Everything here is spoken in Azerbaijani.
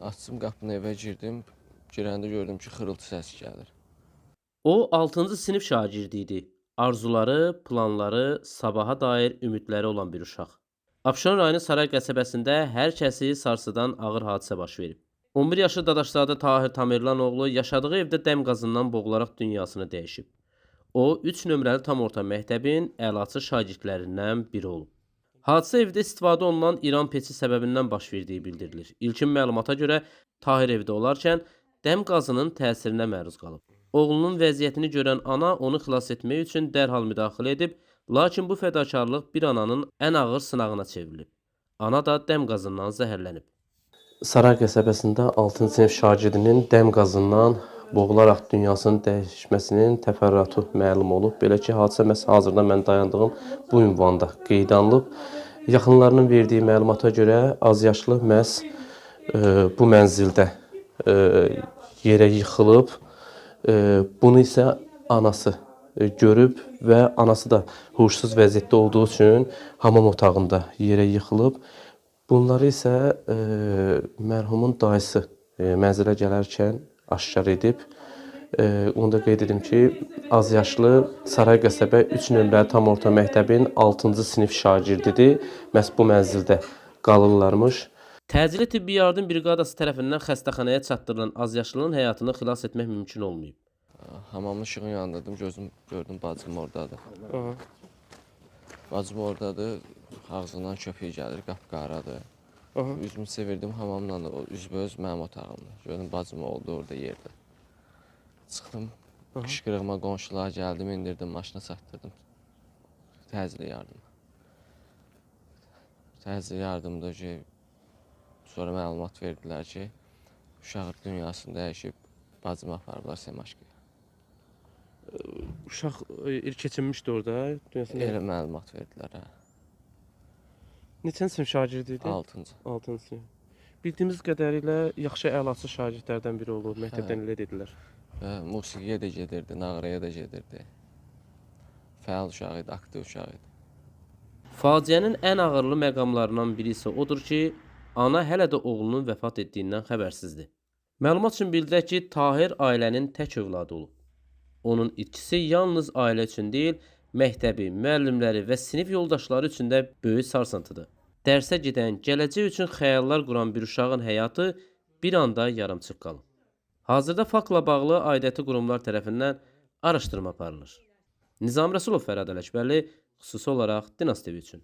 Açdım qapını, evə girdim. Girəndə gördüm ki, xırıltı səsi gəlir. O 6-cı sinif şagirdi idi. Arzuları, planları, sabaha dair ümidləri olan bir uşaq. Abşeron rayonu Saray qəsəbəsində hər kəsi sarsıdan ağır hadisə baş verib. 11 yaşlı Dadaşzadə Tahir Tamerlanoğlu yaşadığı evdə dəm qazından boğularaq dünyasını dəyişib. O, 3 nömrəli tam orta məktəbin əlaçı şagirdlərindən biri olub. Hadisə evdə istifadə olunan İran peçi səbəbindən baş verdiyi bildirilir. İlkin məlumata görə Tahir evdə olarkən dəm qazının təsirinə məruz qalıb. Oğlunun vəziyyətini görən ana onu xilas etmək üçün dərhal müdaxilə edib, lakin bu fədakarlıq bir ananın ən ağır sınağına çevrilib. Ana da dəm qazından zəhərlənib. Saray qəsəbəsində 6-cı sinif şagirdinin dəm qazından boğularaq dünyasının dəyişməsinin təfərrüatı məlum olub. Belə ki, hadisə məhz hazırda mən dayandığım bu ünvanda qeyd alınıb. Yaxınlarının verdiyi məlumata görə azyaşlı məhz bu mənzildə yerə yıxılıb. Bunu isə anası görüb və anası da huşsuz vəziyyətdə olduğu üçün hamam otağında yerə yıxılıb. Bunları isə mərhumun dayısı mənzilə gələrkən aşkar edib. Onu da qeyd edim ki, azyaşlı Saray qəsəbə 3 nömrəli tam orta məktəbin 6-cı sinif şagirdidir. Məhz bu mənzildə qalırlarmış. Təcili tibbi yardım briqadası tərəfindən xəstəxanaya çatdırılan azyaşlının həyatını xilas etmək mümkün olmayıb. Hamamın işığın yanındadım, gözüm gördüm bacım oradadır. Bacım oradadır, ağzından köpük gəlir, qapqaradır. Üzümü çevirdim, hamamla da üzbəüz mənim otağımda. Gördüm bacım oldu orada yerdə. Çıxdım, qışqırığıma qonşular gəldim, indirdim, maşına çatdırdım. Təcili yardım. Təcili yardımda ki, sonra məlumat verdilər ki, uşaq dünyasını dəyişib, bacımı aparıblar Semaşkiyə. Uşaq keçinmişdi orada. Elə məlumat verdilər, hə. Neçənci sinif şagirdi idi? 6-cı. 6-cı sinif. Bildiyimiz qədərilə yaxşı əlaçı şagirdlərdən biri olub, məktəbdən elə dedilər. Musiqiyə də gedirdi, nağraya da gedirdi. Fəal uşaq idi, aktiv uşaq idi. Faciənin ən ağırlı məqamlarından biri isə odur ki, ana hələ də oğlunun vəfat etdiyindən xəbərsizdir. Məlumat üçün bildirək ki, Tahir ailənin tək övladı olub. Onun itkisi yalnız ailə üçün deyil, məktəbi, müəllimləri və sinif yoldaşları üçün də böyük sarsıntıdır. Dərsə gedən, gələcək üçün xəyallar quran bir uşağın həyatı bir anda yarımçıq qalıb. Hazırda faktla bağlı aidiyyatı qurumlar tərəfindən araşdırma aparılır. Nizam Rəsulov, Fərhad Ələkbərli, xüsusi olaraq Dinas TV üçün.